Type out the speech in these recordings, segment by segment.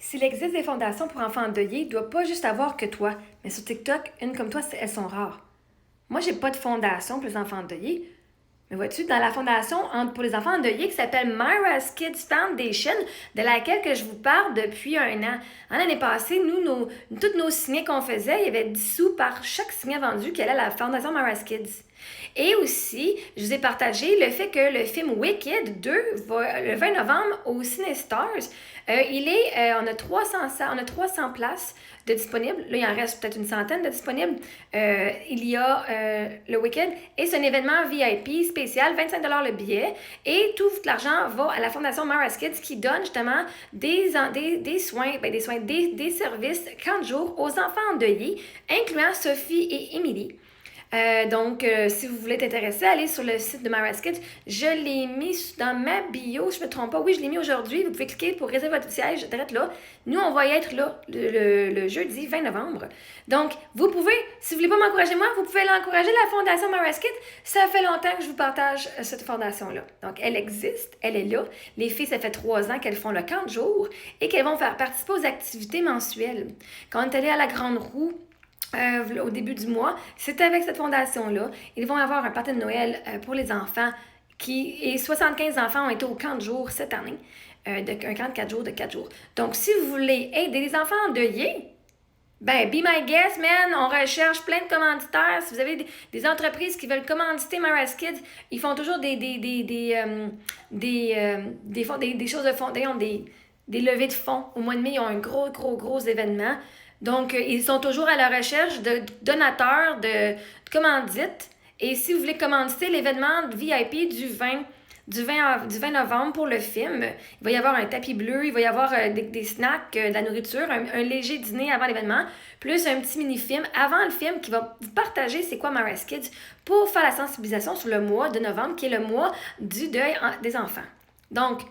S'il existe des fondations pour enfants endeuillés, il ne doit pas juste avoir que toi. Mais sur TikTok, une comme toi, elles sont rares. Moi, j'ai pas de fondation pour les enfants endeuillés. Mais vois-tu, dans la fondation pour les enfants endeuillés qui s'appelle Myra's Kids Foundation, de laquelle que je vous parle depuis un an. En l'année passée, tous nos signets qu'on faisait, il y avait 10 sous par chaque signet vendu qui allait à la fondation Myra's Kids. Et aussi, je vous ai partagé le fait que le film Wicked 2 va le 20 novembre au CineStars. On a 300 places de disponibles. Là, il en reste peut-être une centaine de disponibles. Il y a le Wicked et c'est un événement VIP spécial, 25 le billet. Et tout l'argent va à la Fondation Myra's Kids qui donne justement des services 40 jours aux enfants endeuillés, incluant Sophie et Émilie. Si vous voulez t'intéresser, allez sur le site de Myra's Kids. Je l'ai mis dans ma bio, je ne me trompe pas. Oui, je l'ai mis aujourd'hui. Vous pouvez cliquer pour réserver votre siège direct là. Nous, on va y être là le jeudi 20 novembre. Donc, vous pouvez, si vous ne voulez pas m'encourager moi, vous pouvez l'encourager, la Fondation Myra's Kids. Ça fait longtemps que je vous partage cette fondation-là. Donc, elle existe, elle est là. Les filles, ça fait 3 ans qu'elles font le camp de jour et qu'elles vont faire participer aux activités mensuelles. Quand on est allé à la Grande Roue, au début du mois, c'est avec cette fondation-là. Ils vont avoir un party de Noël pour les enfants et 75 enfants ont été au camp de jour cette année, un camp de 4 jours, Donc, si vous voulez aider les enfants endeuillés, be my guest, man, on recherche plein de commanditaires. Si vous avez des entreprises qui veulent commanditer Myra's Kids, ils font toujours des choses de fonds, des levées de fonds. Au mois de mai, ils ont un gros événement. Donc, ils sont toujours à la recherche de donateurs, de commandites. Et si vous voulez commanditer l'événement VIP du 20 novembre pour le film, il va y avoir un tapis bleu, il va y avoir des snacks, de la nourriture, un léger dîner avant l'événement, plus un petit mini-film avant le film qui va vous partager c'est quoi Myra's Kids pour faire la sensibilisation sur le mois de novembre qui est le mois du deuil des enfants. Donc,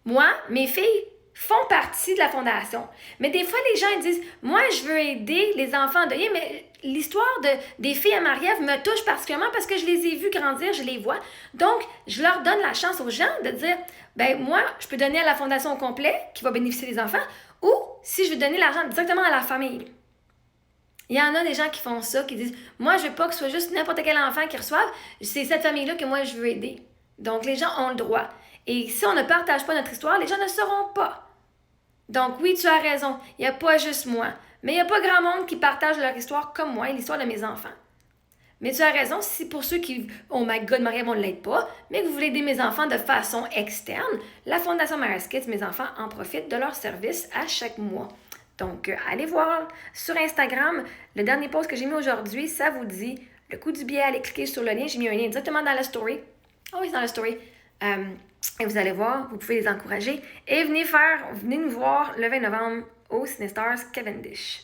moi, mes filles font partie de la fondation. Mais des fois, les gens ils disent « Moi, je veux aider les enfants endeuillés, mais l'histoire des filles à Marie-Ève me touche particulièrement parce que je les ai vues grandir, je les vois. Donc, je leur donne la chance aux gens de dire « Ben moi, je peux donner à la fondation au complet qui va bénéficier des enfants ou si je veux donner l'argent directement à la famille. » Il y en a des gens qui font ça, qui disent « Moi, je veux pas que ce soit juste n'importe quel enfant qui reçoive, c'est cette famille-là que moi, je veux aider. » Donc, les gens ont le droit. Et si on ne partage pas notre histoire, les gens ne sauront pas. Donc oui, tu as raison, il n'y a pas juste moi. Mais il n'y a pas grand monde qui partage leur histoire comme moi et l'histoire de mes enfants. Mais tu as raison, si pour ceux qui, oh my God, Marie-Ève, on ne l'aide pas, mais que vous voulez aider mes enfants de façon externe, la Fondation Myra's Kids, mes enfants en profitent de leurs services à chaque mois. Donc, allez voir sur Instagram, le dernier post que j'ai mis aujourd'hui, ça vous dit le coût du billet, allez cliquer sur le lien, j'ai mis un lien directement dans la story. Oh oui, c'est dans la story. Et vous allez voir, vous pouvez les encourager. Et venez nous voir le 20 novembre au CineStars Cavendish.